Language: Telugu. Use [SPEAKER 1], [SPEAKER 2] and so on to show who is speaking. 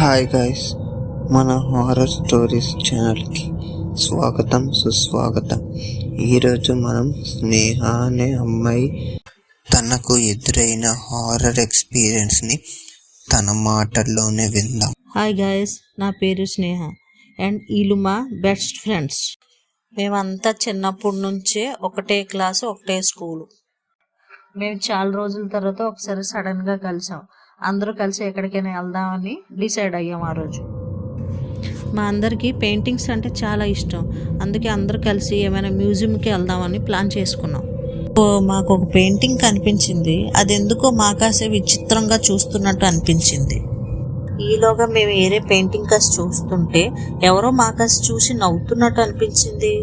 [SPEAKER 1] హాయ్ గైస్, మన హారర్ స్టోరీస్ ఛానల్కి స్వాగతం సుస్వాగతం. ఈరోజు మనం స్నేహ అనే అమ్మాయి తనకు ఎదురైన హారర్ ఎక్స్పీరియన్స్ని తన మాటల్లోనే విందాం.
[SPEAKER 2] హాయ్ గాయస్, నా పేరు స్నేహ అండ్ వీళ్ళు మా బెస్ట్ ఫ్రెండ్స్. మేమంతా చిన్నప్పటి నుంచే ఒకటే క్లాసు, ఒకటే స్కూలు. మేము చాలా రోజుల తర్వాత ఒకసారి సడన్గా కలిసాం. అందరూ కలిసి ఎక్కడికైనా వెళ్దామని డిసైడ్ అయ్యాం. ఆ రోజు మా అందరికీ పెయింటింగ్స్ అంటే చాలా ఇష్టం. అందుకే అందరూ కలిసి ఏమైనా మ్యూజియంకి వెళ్దామని ప్లాన్ చేసుకున్నాం. మాకు ఒక పెయింటింగ్ కనిపించింది. అది ఎందుకో మాకాసే విచిత్రంగా చూస్తున్నట్టు అనిపించింది. ఈలోగా మేము వేరే పెయింటింగ్ కాసి చూస్తుంటే ఎవరో మాకాసి చూసి నవ్వుతున్నట్టు అనిపించింది.